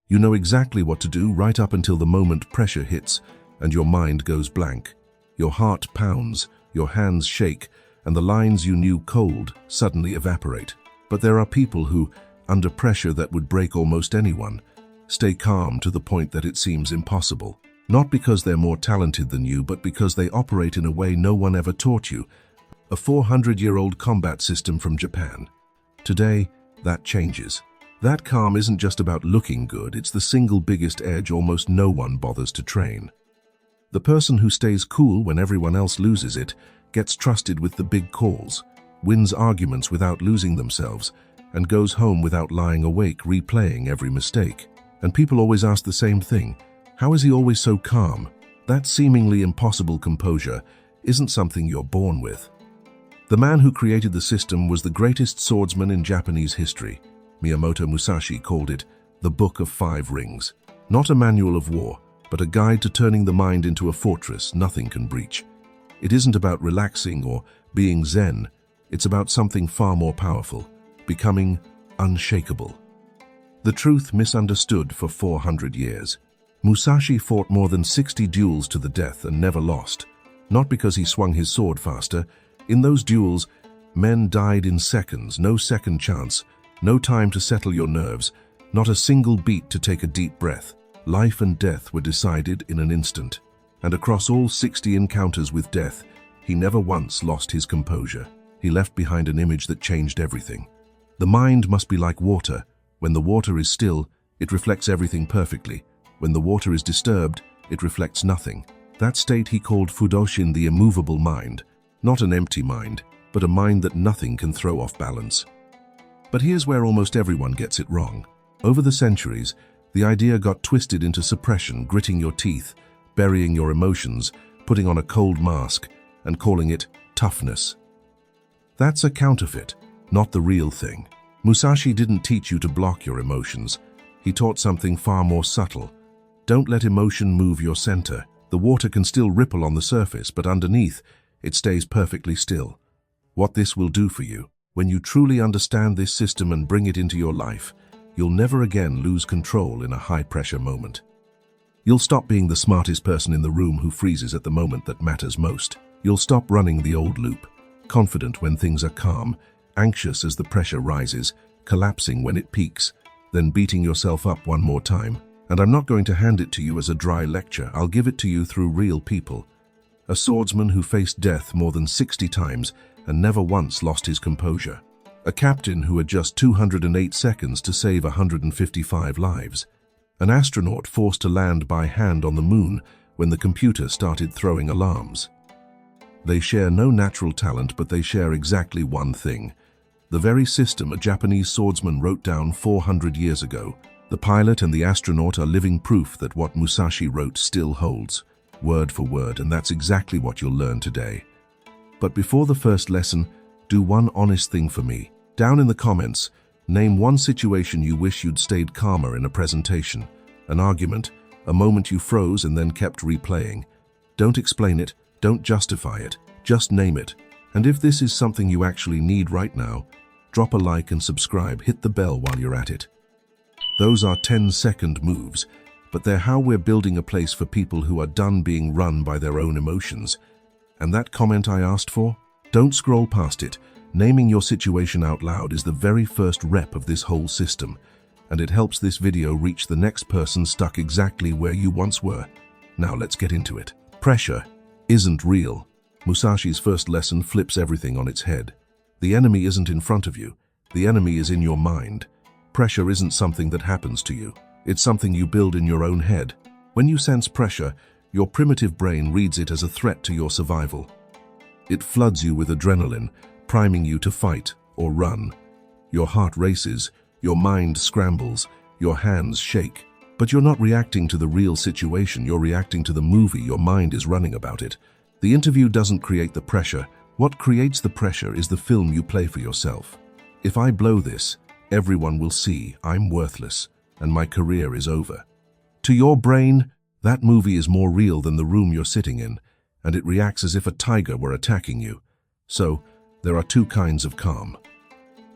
You know exactly what to do right up until the moment pressure hits and your mind goes blank. Your heart pounds, your hands shake, and the lines you knew cold suddenly evaporate. But there are people who, under pressure that would break almost anyone, stay calm to the point that it seems impossible. Not because they're more talented than you, but because they operate in a way no one ever taught you. A 400-year-old combat system from Japan. Today, that changes. That calm isn't just about looking good, it's the single biggest edge almost no one bothers to train. The person who stays cool when everyone else loses it, gets trusted with the big calls, wins arguments without losing themselves, and goes home without lying awake replaying every mistake. And people always ask the same thing: how is he always so calm? That seemingly impossible composure isn't something you're born with. The man who created the system was the greatest swordsman in Japanese history. Miyamoto Musashi called it the Book of Five Rings. Not a manual of war, but a guide to turning the mind into a fortress nothing can breach. It isn't about relaxing or being zen. It's about something far more powerful: becoming unshakable. The truth misunderstood for 400 years. Musashi fought more than 60 duels to the death and never lost. Not because he swung his sword faster. In those duels, men died in seconds, no second chance, no time to settle your nerves, not a single beat to take a deep breath. Life and death were decided in an instant. And across all 60 encounters with death, he never once lost his composure. He left behind an image that changed everything. The mind must be like water. When the water is still, it reflects everything perfectly. When the water is disturbed, it reflects nothing. That state he called Fudoshin, the immovable mind. Not an empty mind, but a mind that nothing can throw off balance. But here's where almost everyone gets it wrong. Over the centuries, the idea got twisted into suppression, gritting your teeth, burying your emotions, putting on a cold mask, and calling it toughness. That's a counterfeit, not the real thing. Musashi didn't teach you to block your emotions. He taught something far more subtle. Don't let emotion move your center. The water can still ripple on the surface, but underneath, it stays perfectly still. What this will do for you, when you truly understand this system and bring it into your life, you'll never again lose control in a high-pressure moment. You'll stop being the smartest person in the room who freezes at the moment that matters most. You'll stop running the old loop, confident when things are calm, anxious as the pressure rises, collapsing when it peaks, then beating yourself up one more time. And I'm not going to hand it to you as a dry lecture. I'll give it to you through real people. A swordsman who faced death more than 60 times and never once lost his composure. A captain who had just 208 seconds to save 155 lives. An astronaut forced to land by hand on the moon when the computer started throwing alarms. They share no natural talent, but they share exactly one thing. The very system a Japanese swordsman wrote down 400 years ago. The pilot and the astronaut are living proof that what Musashi wrote still holds, word for word, and that's exactly what you'll learn today. But before the first lesson, do one honest thing for me. Down in the comments, name one situation you wish you'd stayed calmer in a presentation, an argument, a moment you froze and then kept replaying. Don't explain it, don't justify it, just name it. And if this is something you actually need right now, drop a like and subscribe, hit the bell while you're at it. Those are 10-second moves, but they're how we're building a place for people who are done being run by their own emotions. And that comment I asked for? Don't scroll past it. Naming your situation out loud is the very first rep of this whole system, and it helps this video reach the next person stuck exactly where you once were. Now let's get into it. Pressure isn't real. Musashi's first lesson flips everything on its head. The enemy isn't in front of you. The enemy is in your mind. Pressure isn't something that happens to you. It's something you build in your own head. When you sense pressure, your primitive brain reads it as a threat to your survival. It floods you with adrenaline, priming you to fight or run. Your heart races, your mind scrambles, your hands shake. But you're not reacting to the real situation, you're reacting to the movie your mind is running about it. The interview doesn't create the pressure. What creates the pressure is the film you play for yourself. If I blow this, everyone will see I'm worthless and my career is over. To your brain, that movie is more real than the room you're sitting in, and it reacts as if a tiger were attacking you. So, there are two kinds of calm.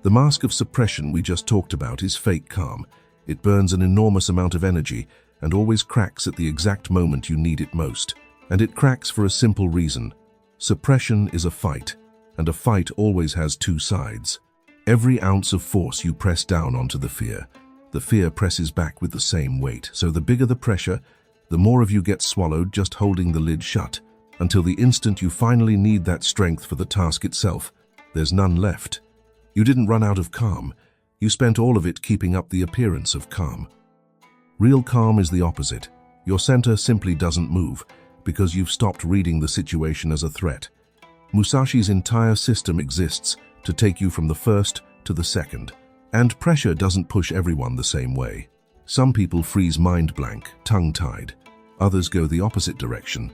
The mask of suppression we just talked about is fake calm. It burns an enormous amount of energy and always cracks at the exact moment you need it most. And it cracks for a simple reason. Suppression is a fight, and a fight always has two sides. Every ounce of force you press down onto the fear presses back with the same weight. So the bigger the pressure, the more of you get swallowed just holding the lid shut, until the instant you finally need that strength for the task itself, there's none left. You didn't run out of calm. You spent all of it keeping up the appearance of calm. Real calm is the opposite. Your center simply doesn't move because you've stopped reading the situation as a threat. Musashi's entire system exists to take you from the first to the second. And pressure doesn't push everyone the same way. Some people freeze mind blank, tongue-tied. Others go the opposite direction.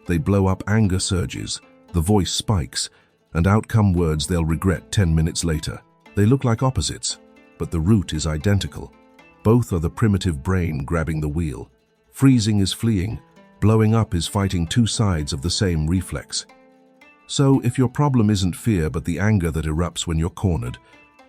They blow up anger surges, the voice spikes, and out come words they'll regret 10 minutes later. They look like opposites, but the root is identical. Both are the primitive brain grabbing the wheel. Freezing is fleeing. Blowing up is fighting two sides of the same reflex. So if your problem isn't fear but the anger that erupts when you're cornered,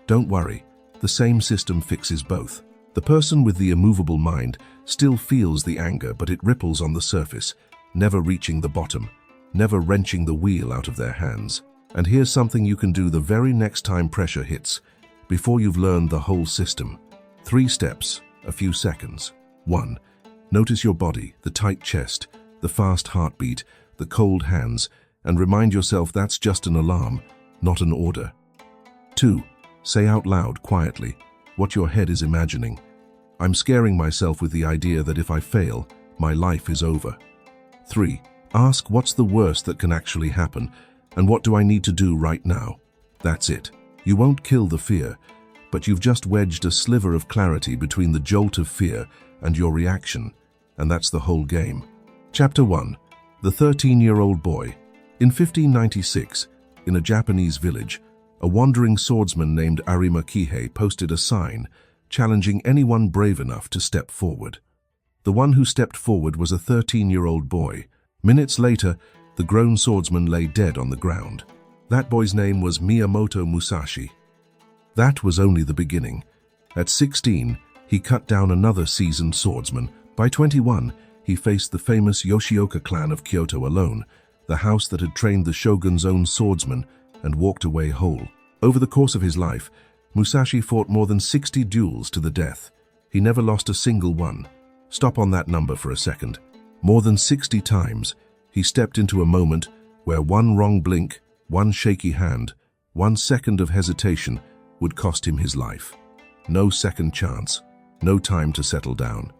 don't worry. The same system fixes both. The person with the immovable mind still feels the anger, but it ripples on the surface, never reaching the bottom, never wrenching the wheel out of their hands. And here's something you can do the very next time pressure hits, before you've learned the whole system. 3 steps, a few seconds. 1. Notice your body, the tight chest, the fast heartbeat, the cold hands, and remind yourself that's just an alarm, not an order. 2. Say out loud, quietly, what your head is imagining. I'm scaring myself with the idea that if I fail, my life is over. 3. Ask what's the worst that can actually happen, and what do I need to do right now? That's it. You won't kill the fear, but you've just wedged a sliver of clarity between the jolt of fear and your reaction, and that's the whole game. Chapter 1. The 13-year-old boy. In 1596, in a Japanese village, a wandering swordsman named Arima Kihei posted a sign challenging anyone brave enough to step forward. The one who stepped forward was a 13-year-old boy. Minutes later, the grown swordsman lay dead on the ground. That boy's name was Miyamoto Musashi. That was only the beginning. At 16, he cut down another seasoned swordsman. By 21, he faced the famous Yoshioka clan of Kyoto alone, the house that had trained the shogun's own swordsman, and walked away whole. Over the course of his life, Musashi fought more than 60 duels to the death. He never lost a single one. Stop on that number for a second. More than 60 times, he stepped into a moment where one wrong blink, one shaky hand, 1 second of hesitation would cost him his life. No second chance, no time to settle down.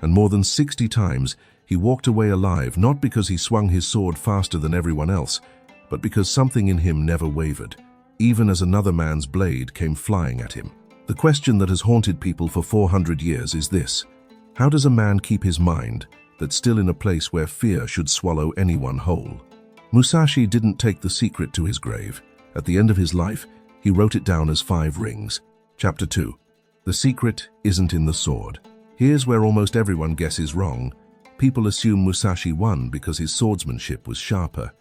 And more than 60 times, he walked away alive, not because he swung his sword faster than everyone else, but because something in him never wavered, even as another man's blade came flying at him. The question that has haunted people for 400 years is this: how does a man keep his mind that's still in a place where fear should swallow anyone whole? Musashi didn't take the secret to his grave. At the end of his life, he wrote it down as 5 rings. Chapter 2. The secret isn't in the sword. Here's where almost everyone guesses wrong. People assume Musashi won because his swordsmanship was sharper.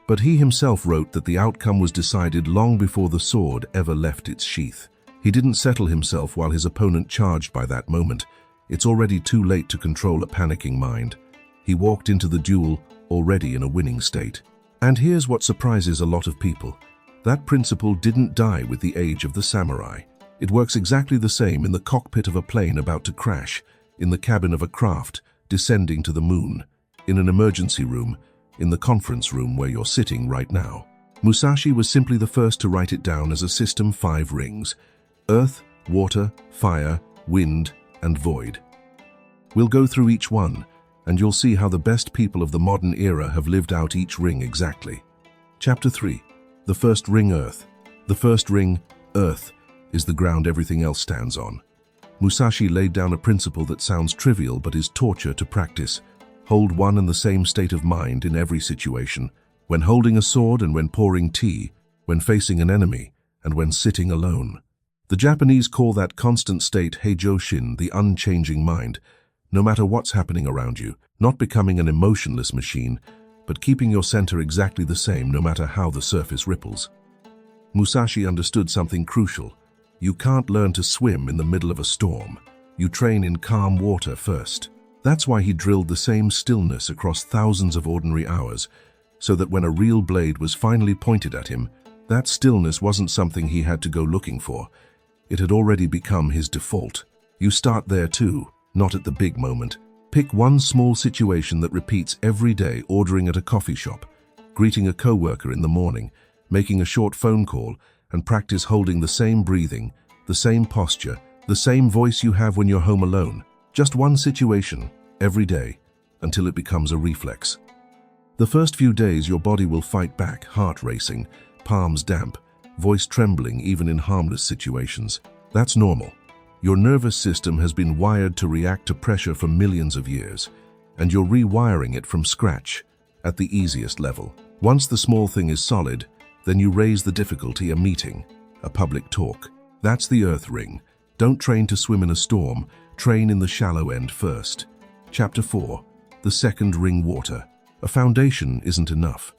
But he himself wrote that the outcome was decided long before the sword ever left its sheath. He didn't settle himself while his opponent charged by that moment. It's already too late to control a panicking mind. He walked into the duel already in a winning state. And here's what surprises a lot of people. That principle didn't die with the age of the samurai. It works exactly the same in the cockpit of a plane about to crash, in the cabin of a craft descending to the moon, in an emergency room, in the conference room where you're sitting right now. Musashi was simply the first to write it down as a system 5 rings: earth, water, fire, wind, and void. We'll go through each one, and you'll see how the best people of the modern era have lived out each ring exactly. Chapter 3. The first ring, earth. The first ring, earth, is the ground everything else stands on. Musashi laid down a principle that sounds trivial but is torture to practice. Hold one and the same state of mind in every situation, when holding a sword and when pouring tea, when facing an enemy, and when sitting alone. The Japanese call that constant state heijoshin, the unchanging mind, no matter what's happening around you, not becoming an emotionless machine, but keeping your center exactly the same no matter how the surface ripples. Musashi understood something crucial. You can't learn to swim in the middle of a storm. You train in calm water first. That's why he drilled the same stillness across thousands of ordinary hours, so that when a real blade was finally pointed at him, that stillness wasn't something he had to go looking for. It had already become his default. You start there too, not at the big moment. Pick one small situation that repeats every day: ordering at a coffee shop, greeting a coworker in the morning, making a short phone call, and practice holding the same breathing, the same posture, the same voice you have when you're home alone. Just one situation, every day, until it becomes a reflex. The first few days your body will fight back, heart racing, palms damp, voice trembling even in harmless situations. That's normal. Your nervous system has been wired to react to pressure for millions of years, and you're rewiring it from scratch at the easiest level. Once the small thing is solid, then you raise the difficulty: a meeting, a public talk. That's the earth ring. Don't train to swim in a storm, train in the shallow end first. Chapter 4. The second ring: water. A foundation isn't enough.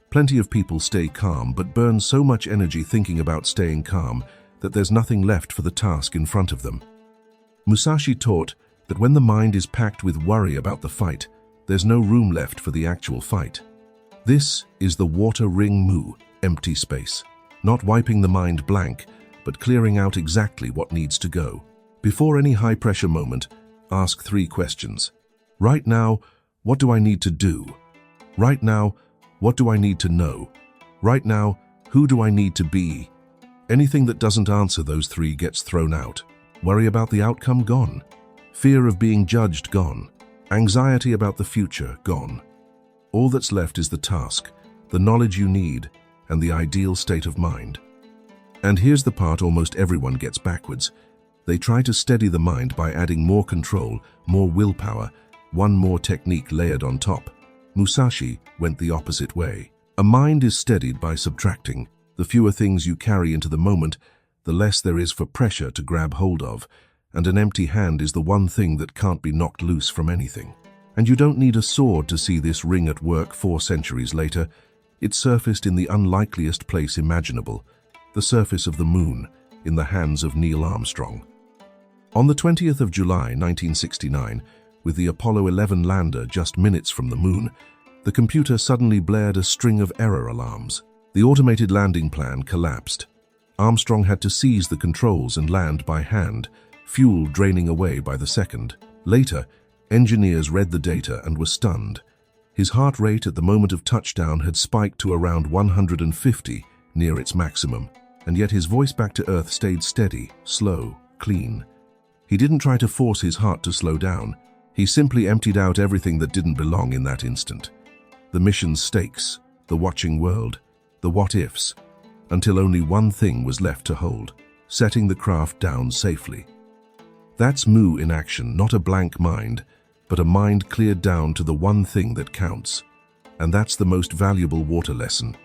Plenty of people stay calm but burn so much energy thinking about staying calm that there's nothing left for the task in front of them. Musashi taught that when the mind is packed with worry about the fight, there's no room left for the actual fight. This is the water ring mu, empty space. Not wiping the mind blank, but clearing out exactly what needs to go. Before any high-pressure moment, ask 3 questions. Right now, what do I need to do? Right now, what do I need to know? Right now, who do I need to be? Anything that doesn't answer those 3 gets thrown out. Worry about the outcome? Gone. Fear of being judged? Gone. Anxiety about the future? Gone. All that's left is the task, the knowledge you need, and the ideal state of mind. And here's the part almost everyone gets backwards. They try to steady the mind by adding more control, more willpower, one more technique layered on top. Musashi went the opposite way. A mind is steadied by subtracting. The fewer things you carry into the moment, the less there is for pressure to grab hold of, and an empty hand is the one thing that can't be knocked loose from anything. And you don't need a sword to see this ring at work 4 centuries later. It surfaced in the unlikeliest place imaginable, the surface of the moon, in the hands of Neil Armstrong. On the 20th of July 1969, with the Apollo 11 lander just minutes from the moon, the computer suddenly blared a string of error alarms. The automated landing plan collapsed. Armstrong had to seize the controls and land by hand, fuel draining away by the second. Later, engineers read the data and were stunned. His heart rate at the moment of touchdown had spiked to around 150, near its maximum, and yet his voice back to Earth stayed steady, slow, clean. He didn't try to force his heart to slow down. He simply emptied out everything that didn't belong in that instant. The mission's stakes, the watching world, the what-ifs, until only one thing was left to hold: setting the craft down safely. That's Mu in action, not a blank mind, but a mind cleared down to the one thing that counts. And that's the most valuable water lesson.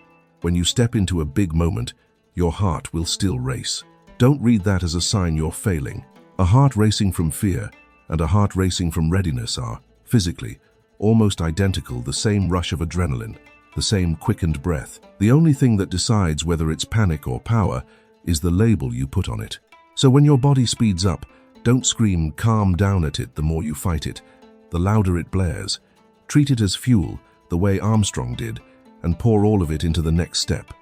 When you step into a big moment, your heart will still race. Don't read that as a sign you're failing. A heart racing from fear and a heart racing from readiness are, physically, almost identical, the same rush of adrenaline, the same quickened breath. The only thing that decides whether it's panic or power is the label you put on it. So when your body speeds up, don't scream "calm down" at it the more you fight it. The louder it blares. Treat it as fuel, the way Armstrong did, and pour all of it into the next step.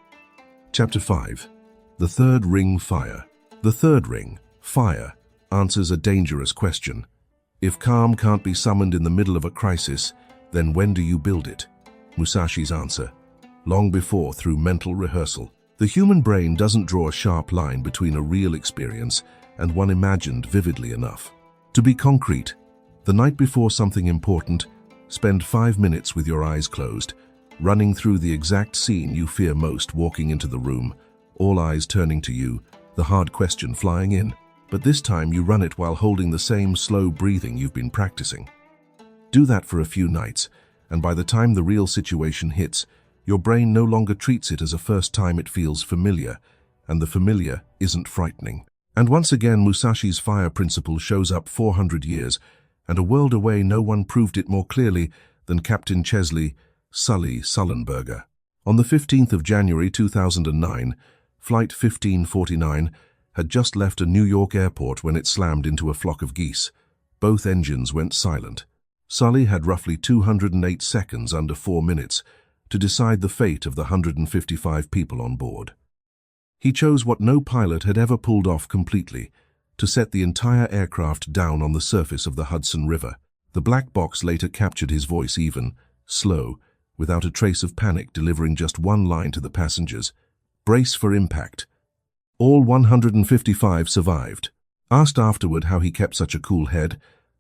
Chapter 5. The third ring: fire. The third ring, fire, answers a dangerous question. If calm can't be summoned in the middle of a crisis, then when do you build it? Musashi's answer: long before, through mental rehearsal. The human brain doesn't draw a sharp line between a real experience and one imagined vividly enough. To be concrete, the night before something important, spend 5 minutes with your eyes closed, running through the exact scene you fear most, walking into the room, all eyes turning to you, the hard question flying in. But this time you run it while holding the same slow breathing you've been practicing. Do that for a few nights, and by the time the real situation hits, your brain no longer treats it as a first time. It feels familiar, and the familiar isn't frightening. And once again, Musashi's fire principle shows up 400 years, and a world away. No one proved it more clearly than Captain Chesley Sully Sullenberger. On the 15th of January 2009, Flight 1549, had just left a New York airport when it slammed into a flock of geese. Both engines went silent. Sully had roughly 208 seconds, under 4 minutes, to decide the fate of the 155 people on board. He chose what no pilot had ever pulled off completely, to set the entire aircraft down on the surface of the Hudson River. The black box later captured his voice, even, slow, without a trace of panic, delivering just one line to the passengers: "Brace for impact." All 155 survived. Asked afterward how he kept such a cool head,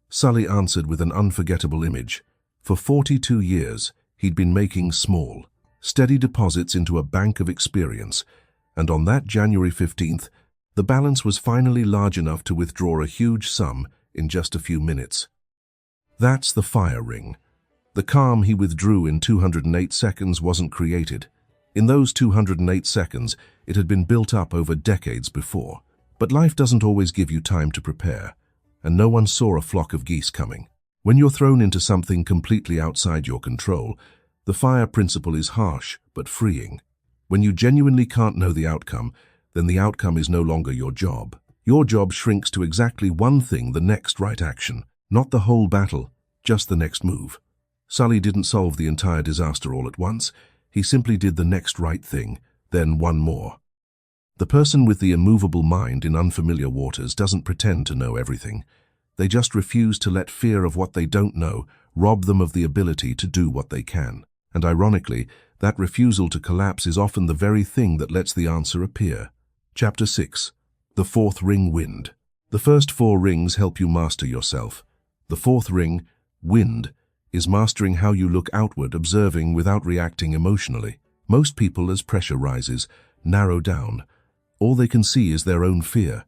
Sully answered with an unforgettable image. For 42 years, he'd been making small, steady deposits into a bank of experience, and on that January 15th, the balance was finally large enough to withdraw a huge sum in just a few minutes. That's the fire ring. The calm he withdrew in 208 seconds wasn't created. In those 208 seconds, it had been built up over decades before. But life doesn't always give you time to prepare, and no one saw a flock of geese coming. When you're thrown into something completely outside your control, the fire principle is harsh but freeing. When you genuinely can't know the outcome, then the outcome is no longer your job. Your job shrinks to exactly one thing: the next right action. Not the whole battle, just the next move. Sully didn't solve the entire disaster all at once. He simply did the next right thing, then one more. The person with the immovable mind in unfamiliar waters doesn't pretend to know everything. They just refuse to let fear of what they don't know rob them of the ability to do what they can. And ironically, that refusal to collapse is often the very thing that lets the answer appear. Chapter 6. The Fourth Ring, Wind. The first 4 rings help you master yourself. The fourth ring, Wind, is mastering how you look outward, observing without reacting emotionally. Most people, as pressure rises, narrow down. All they can see is their own fear.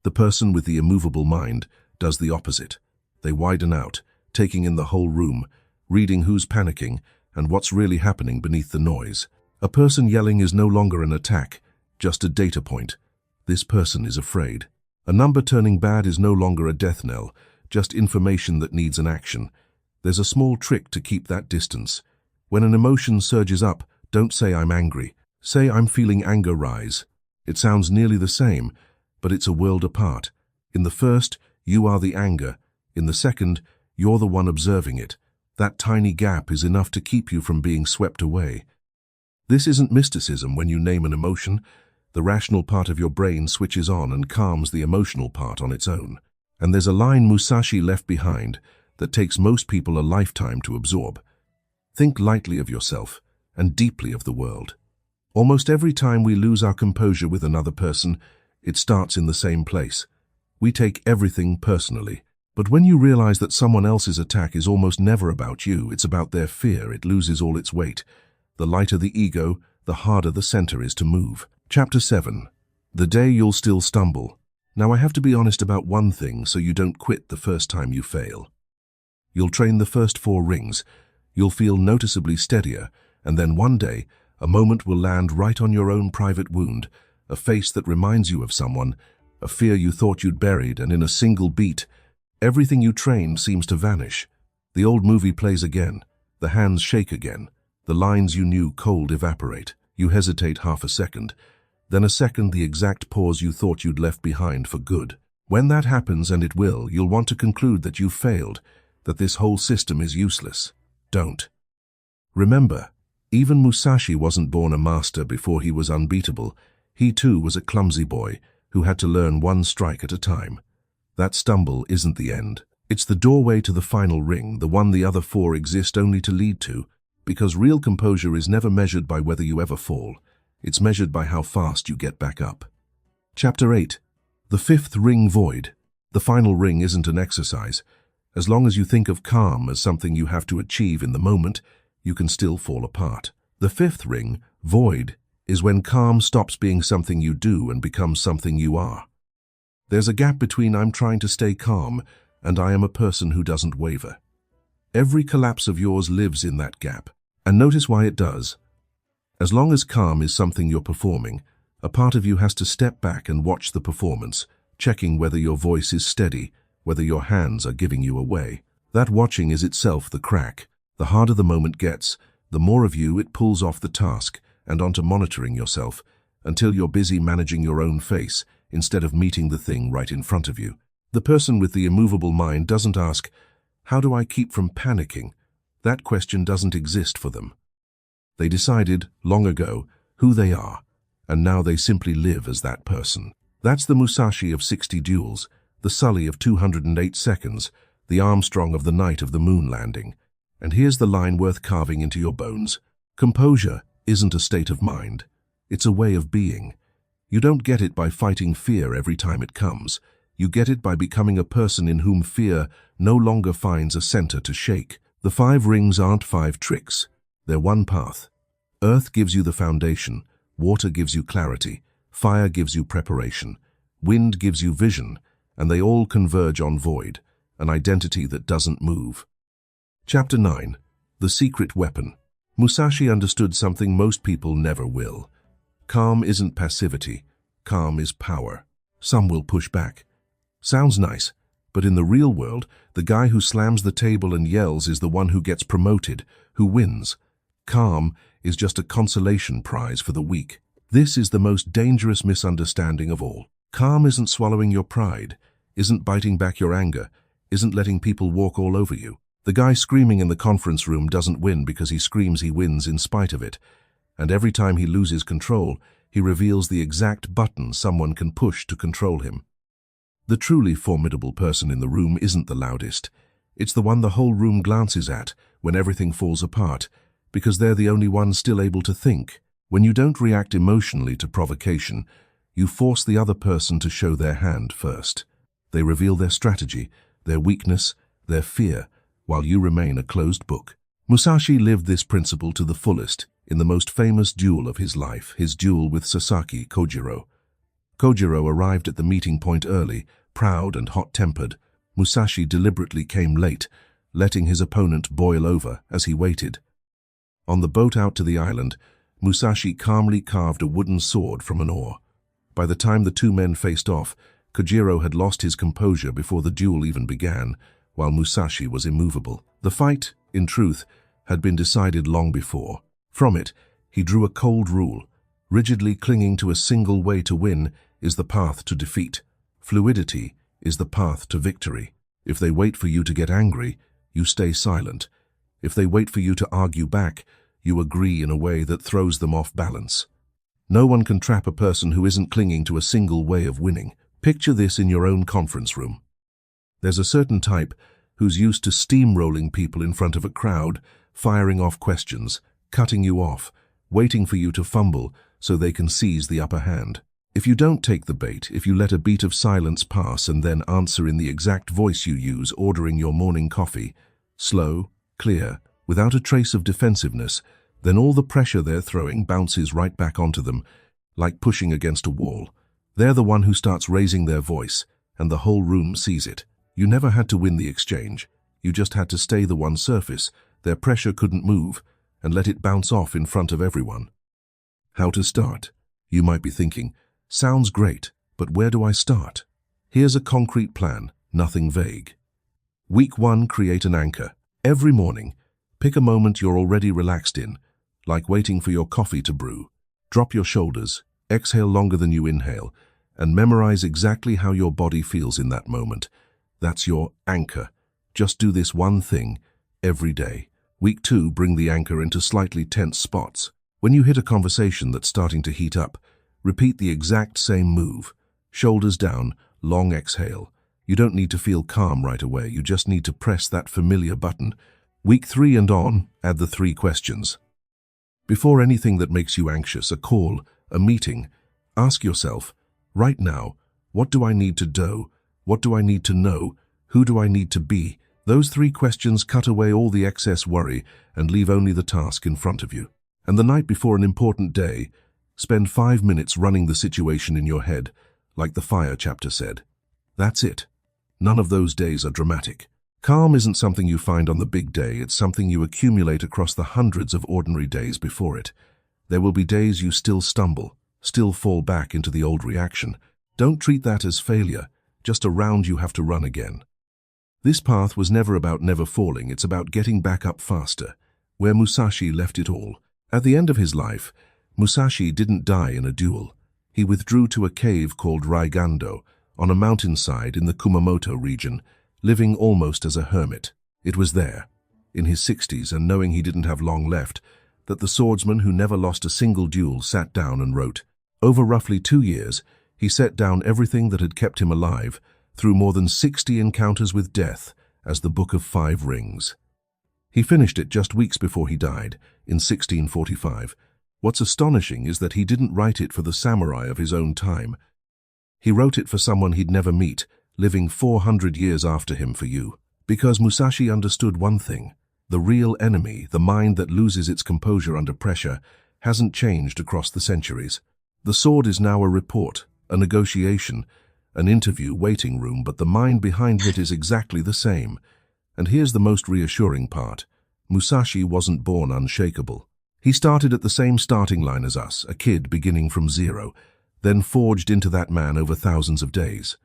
The person with the immovable mind does the opposite. They widen out, taking in the whole room, reading who's panicking and what's really happening beneath the noise. A person yelling is no longer an attack, just a data point. This person is afraid. A number turning bad is no longer a death knell, just information that needs an action. There's a small trick to keep that distance. When an emotion surges up, don't say "I'm angry." Say "I'm feeling anger rise." It sounds nearly the same, but it's a world apart. In the first, you are the anger. In the second, you're the one observing it. That tiny gap is enough to keep you from being swept away. This isn't mysticism. When you name an emotion, the rational part of your brain switches on and calms the emotional part on its own. And there's a line Musashi left behind that takes most people a lifetime to absorb. Think lightly of yourself and deeply of the world. Almost every time we lose our composure with another person, it starts in the same place. We take everything personally. But when you realize that someone else's attack is almost never about you, it's about their fear, it loses all its weight. The lighter the ego, the harder the center is to move. Chapter 7. The Day You'll Still Stumble. Now I have to be honest about one thing so you don't quit the first time you fail. You'll train the first 4 rings. You'll feel noticeably steadier, and then one day, a moment will land right on your own private wound, a face that reminds you of someone, a fear you thought you'd buried, and in a single beat, everything you trained seems to vanish. The old movie plays again. The hands shake again. The lines you knew cold evaporate. You hesitate half a second. Then a second, the exact pause you thought you'd left behind for good. When that happens, and it will, you'll want to conclude that you've failed, that this whole system is useless. Don't. Remember, even Musashi wasn't born a master before he was unbeatable. He too was a clumsy boy who had to learn one strike at a time. That stumble isn't the end. It's the doorway to the final ring, the one the other 4 exist only to lead to, because real composure is never measured by whether you ever fall. It's measured by how fast you get back up. Chapter 8. The Fifth Ring, Void. The final ring isn't an exercise. As long as you think of calm as something you have to achieve in the moment, you can still fall apart. The fifth ring, Void, is when calm stops being something you do and becomes something you are. There's a gap between "I'm trying to stay calm" and "I am a person who doesn't waver." Every collapse of yours lives in that gap. And notice why it does. As long as calm is something you're performing, a part of you has to step back and watch the performance, checking whether your voice is steady, whether your hands are giving you away. That watching is itself the crack. The harder the moment gets, the more of you it pulls off the task and onto monitoring yourself, until you're busy managing your own face, instead of meeting the thing right in front of you. The person with the immovable mind doesn't ask, "How do I keep from panicking?" That question doesn't exist for them. They decided, long ago, who they are, and now they simply live as that person. That's the Musashi of 60 duels, the Sully of 208 seconds, the Armstrong of the night of the moon landing. And here's the line worth carving into your bones. Composure isn't a state of mind. It's a way of being. You don't get it by fighting fear every time it comes. You get it by becoming a person in whom fear no longer finds a center to shake. The 5 rings aren't 5 tricks. They're one path. Earth gives you the foundation. Water gives you clarity. Fire gives you preparation. Wind gives you vision. And they all converge on void, an identity that doesn't move. Chapter 9. The Secret Weapon. Musashi understood something most people never will. Calm isn't passivity. Calm is power. Some will push back. Sounds nice, but in the real world, the guy who slams the table and yells is the one who gets promoted, who wins. Calm is just a consolation prize for the weak. This is the most dangerous misunderstanding of all. Calm isn't swallowing your pride, isn't biting back your anger, isn't letting people walk all over you. The guy screaming in the conference room doesn't win because he screams he wins in spite of it. And every time he loses control, he reveals the exact button someone can push to control him. The truly formidable person in the room isn't the loudest. It's the one the whole room glances at when everything falls apart, because they're the only ones still able to think. When you don't react emotionally to provocation, you force the other person to show their hand first. They reveal their strategy, their weakness, their fear, while you remain a closed book. Musashi lived this principle to the fullest in the most famous duel of his life, his duel with Sasaki Kojiro. Kojiro arrived at the meeting point early, proud and hot-tempered. Musashi deliberately came late, letting his opponent boil over as he waited. On the boat out to the island, Musashi calmly carved a wooden sword from an oar. By the time the 2 men faced off, Kojiro had lost his composure before the duel even began, while Musashi was immovable. The fight, in truth, had been decided long before. From it, he drew a cold rule. Rigidly clinging to a single way to win is the path to defeat. Fluidity is the path to victory. If they wait for you to get angry, you stay silent. If they wait for you to argue back, you agree in a way that throws them off balance. No one can trap a person who isn't clinging to a single way of winning. Picture this in your own conference room. There's a certain type who's used to steamrolling people in front of a crowd, firing off questions, cutting you off, waiting for you to fumble so they can seize the upper hand. If you don't take the bait, if you let a beat of silence pass and then answer in the exact voice you use ordering your morning coffee, slow, clear, without a trace of defensiveness, then all the pressure they're throwing bounces right back onto them, like pushing against a wall. They're the one who starts raising their voice, and the whole room sees it. You never had to win the exchange. You just had to stay the one surface. Their pressure couldn't move, and let it bounce off in front of everyone. How to start? You might be thinking, sounds great, but where do I start? Here's a concrete plan, nothing vague. Week 1, create an anchor. Every morning, pick a moment you're already relaxed in, like waiting for your coffee to brew. Drop your shoulders, exhale longer than you inhale, and memorize exactly how your body feels in that moment. That's your anchor. Just do this one thing every day. Week 2, bring the anchor into slightly tense spots. When you hit a conversation that's starting to heat up, repeat the exact same move. Shoulders down, long exhale. You don't need to feel calm right away. You just need to press that familiar button. Week 3 and on, add the 3 questions. Before anything that makes you anxious, a call, a meeting, ask yourself, right now, what do I need to do? What do I need to know? Who do I need to be? Those 3 questions cut away all the excess worry and leave only the task in front of you. And the night before an important day, spend 5 minutes running the situation in your head, like the fire chapter said. That's it. None of those days are dramatic. Calm isn't something you find on the big day, it's something you accumulate across the hundreds of ordinary days before it. There will be days you still stumble, still fall back into the old reaction. Don't treat that as failure, just a round you have to run again. This path was never about never falling, it's about getting back up faster, where Musashi left it all. At the end of his life, Musashi didn't die in a duel. He withdrew to a cave called Raigando, on a mountainside in the Kumamoto region, living almost as a hermit. It was there, in his 60s and knowing he didn't have long left, that the swordsman who never lost a single duel sat down and wrote. Over roughly 2 years, he set down everything that had kept him alive, through more than 60 encounters with death, as the Book of 5 Rings. He finished it just weeks before he died, in 1645. What's astonishing is that he didn't write it for the samurai of his own time. He wrote it for someone he'd never meet, living 400 years after him for you. Because Musashi understood one thing: the real enemy, the mind that loses its composure under pressure, hasn't changed across the centuries. The sword is now a report, a negotiation, an interview waiting room, but the mind behind it is exactly the same. And here's the most reassuring part: Musashi wasn't born unshakable. He started at the same starting line as us, a kid beginning from zero, then forged into that man over thousands of days.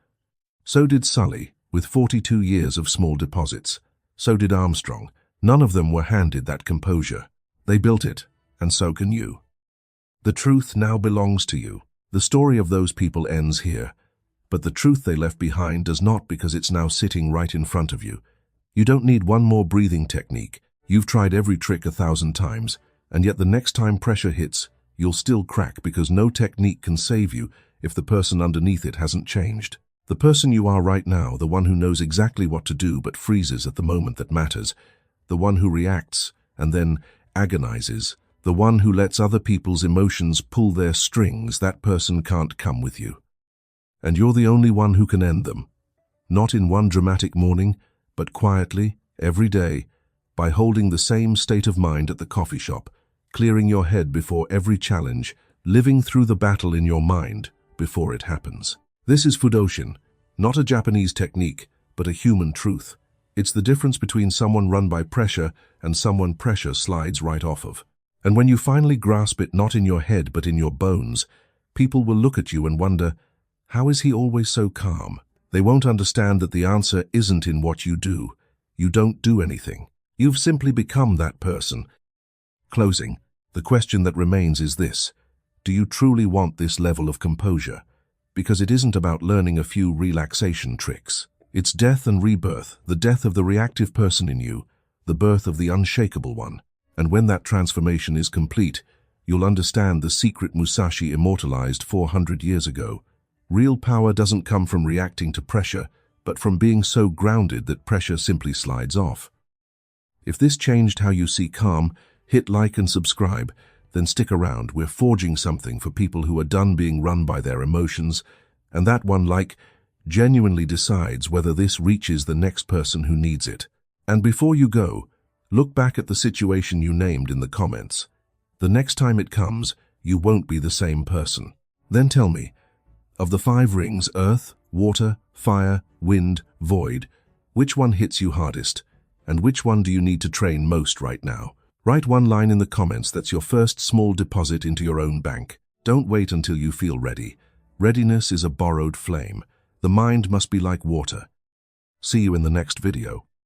So did Sully, with 42 years of small deposits. So did Armstrong. None of them were handed that composure. They built it, and so can you. The truth now belongs to you. The story of those people ends here. But the truth they left behind does not, because it's now sitting right in front of you. You don't need one more breathing technique. You've tried every trick 1,000 times, and yet the next time pressure hits, you'll still crack, because no technique can save you if the person underneath it hasn't changed. The person you are right now, the one who knows exactly what to do but freezes at the moment that matters, the one who reacts and then agonizes, the one who lets other people's emotions pull their strings, that person can't come with you. And you're the only one who can end them. Not in one dramatic morning, but quietly, every day, by holding the same state of mind at the coffee shop, clearing your head before every challenge, living through the battle in your mind before it happens. This is Fudoshin, not a Japanese technique, but a human truth. It's the difference between someone run by pressure and someone pressure slides right off of. And when you finally grasp it, not in your head but in your bones, people will look at you and wonder, how is he always so calm? They won't understand that the answer isn't in what you do. You don't do anything. You've simply become that person. Closing, the question that remains is this: do you truly want this level of composure? Because it isn't about learning a few relaxation tricks. It's death and rebirth, the death of the reactive person in you, the birth of the unshakable one. And when that transformation is complete, you'll understand the secret Musashi immortalized 400 years ago. Real power doesn't come from reacting to pressure, but from being so grounded that pressure simply slides off. If this changed how you see calm, hit like and subscribe, then stick around. We're forging something for people who are done being run by their emotions, and that one like genuinely decides whether this reaches the next person who needs it. And before you go, look back at the situation you named in the comments. The next time it comes, you won't be the same person. Then tell me, of the 5 rings, earth, water, fire, wind, void, which one hits you hardest? And which one do you need to train most right now? Write one line in the comments that's your first small deposit into your own bank. Don't wait until you feel ready. Readiness is a borrowed flame. The mind must be like water. See you in the next video.